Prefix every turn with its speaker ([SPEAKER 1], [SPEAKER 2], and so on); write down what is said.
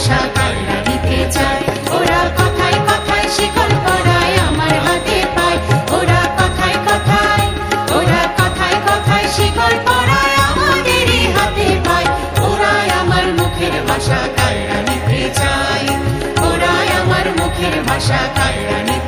[SPEAKER 1] ভাষা কায়রা নিতে চায়। ওরা কথায় কথায় শিকল পরায় আমার হাতে পায়। ওরা কথায় কথায় শিকল পরায় আমাদেরই হাতে পায়। ওরাই আমার মুখের ভাষা কায়রা নিতে চায়। ওরাই আমার মুখের ভাষা কায়রা নিতে চায়।